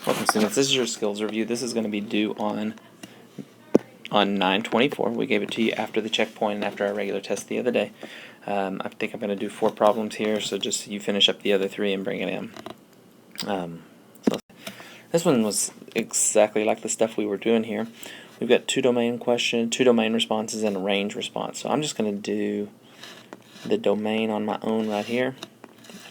Welcome, students. This is your skills review. This is going to be due on 9/24. We gave it to you after the checkpoint and after our regular test the other day. I think I'm going to do 4 problems here, so just you finish up the other 3 and bring it in. So this one was exactly like the stuff we were doing here. We've got 2 domain questions, 2 domain responses, and a range response. So I'm just going to do the domain on my own right here.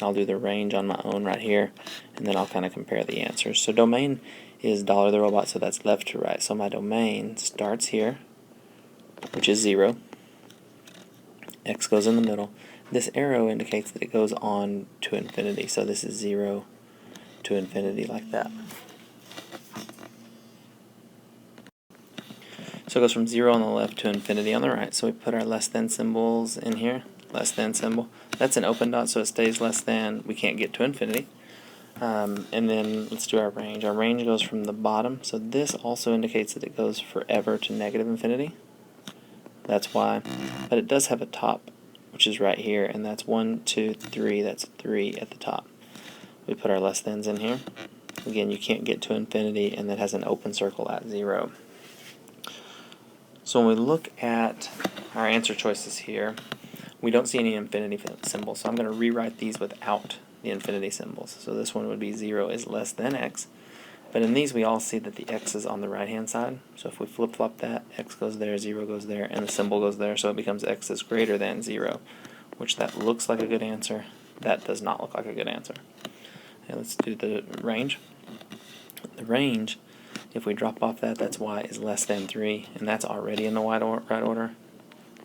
I'll do the range on my own right here, and then I'll kind of compare the answers. So domain is $the robot, so that's left to right. So my domain starts here, which is 0. X goes in the middle. This arrow indicates that it goes on to infinity, so this is 0 to infinity like that. So it goes from 0 on the left to infinity on the right. So we put our less than symbols in here. Less than symbol. That's an open dot, so it stays less than. We can't get to infinity. And then let's do our range. Our range goes from the bottom, so this also indicates that it goes forever to negative infinity. That's why. But it does have a top, which is right here, and that's 1, 2, 3. That's 3 at the top. We put our less thans in here. Again, you can't get to infinity, and that has an open circle at 0. So when we look at our answer choices here, we don't see any infinity symbols, so I'm going to rewrite these without the infinity symbols. So this one would be 0 is less than x. But in these we all see that the x is on the right hand side. So if we flip-flop that, x goes there, 0 goes there, and the symbol goes there, so it becomes x is greater than 0, which that looks like a good answer. That does not look like a good answer. Okay, let's do the range. The range, if we drop off that, that's y is less than 3, and that's already in the right order.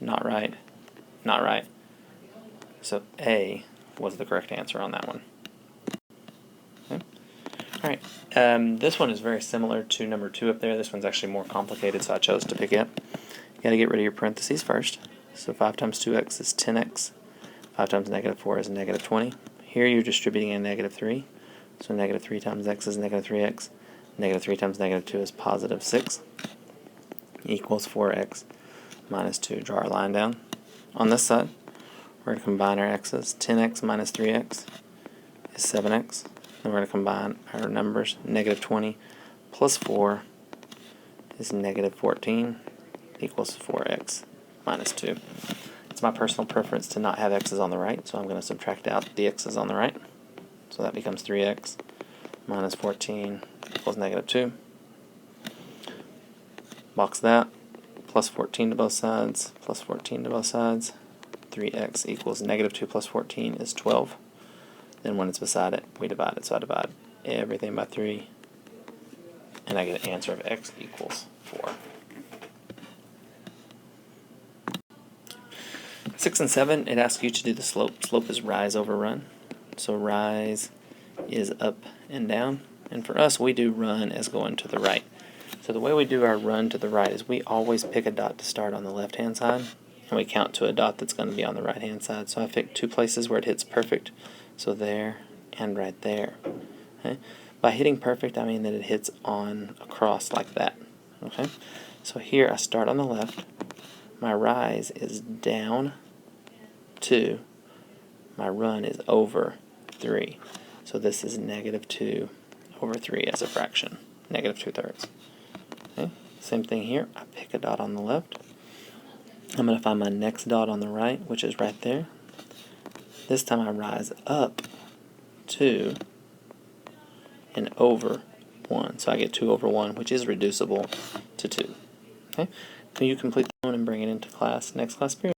Not right. Not right. So A was the correct answer on that one. Okay. Alright, this one is very similar to number 2 up there. This one's actually more complicated, so I chose to pick it. You got to get rid of your parentheses first. So 5 times 2x is 10x. 5 times negative 4 is negative 20. Here you're distributing a negative 3. So negative 3 times x is negative 3x. Negative 3 times negative 2 is positive 6. Equals 4x minus 2. Draw our line down. On this side, we're going to combine our x's. 10x minus 3x is 7x. Then we're going to combine our numbers. Negative 20 plus 4 is negative 14 equals 4x minus 2. It's my personal preference to not have x's on the right, so I'm going to subtract out the x's on the right. So that becomes 3x minus 14 equals negative 2. Box that. Plus 14 to both sides, plus 14 to both sides. 3x equals negative 2 plus 14 is 12. Then when it's beside it, we divide it. So I divide everything by 3, and I get an answer of x equals 4. 6 and 7, it asks you to do the slope. Slope is rise over run. So rise is up and down. And for us, we do run as going to the right. So the way we do our run to the right is we always pick a dot to start on the left-hand side, and we count to a dot that's going to be on the right-hand side. So I picked 2 places where it hits perfect, so there and right there. Okay? By hitting perfect, I mean that it hits on across like that. Okay? So here I start on the left. My rise is down 2. My run is over 3. So this is negative 2 over 3 as a fraction, negative 2/3. Okay? Same thing here. I pick a dot on the left. I'm going to find my next dot on the right, which is right there. This time I rise up 2 and over 1. So I get 2 over 1, which is reducible to 2. Okay? Now you complete the one and bring it into class next class period.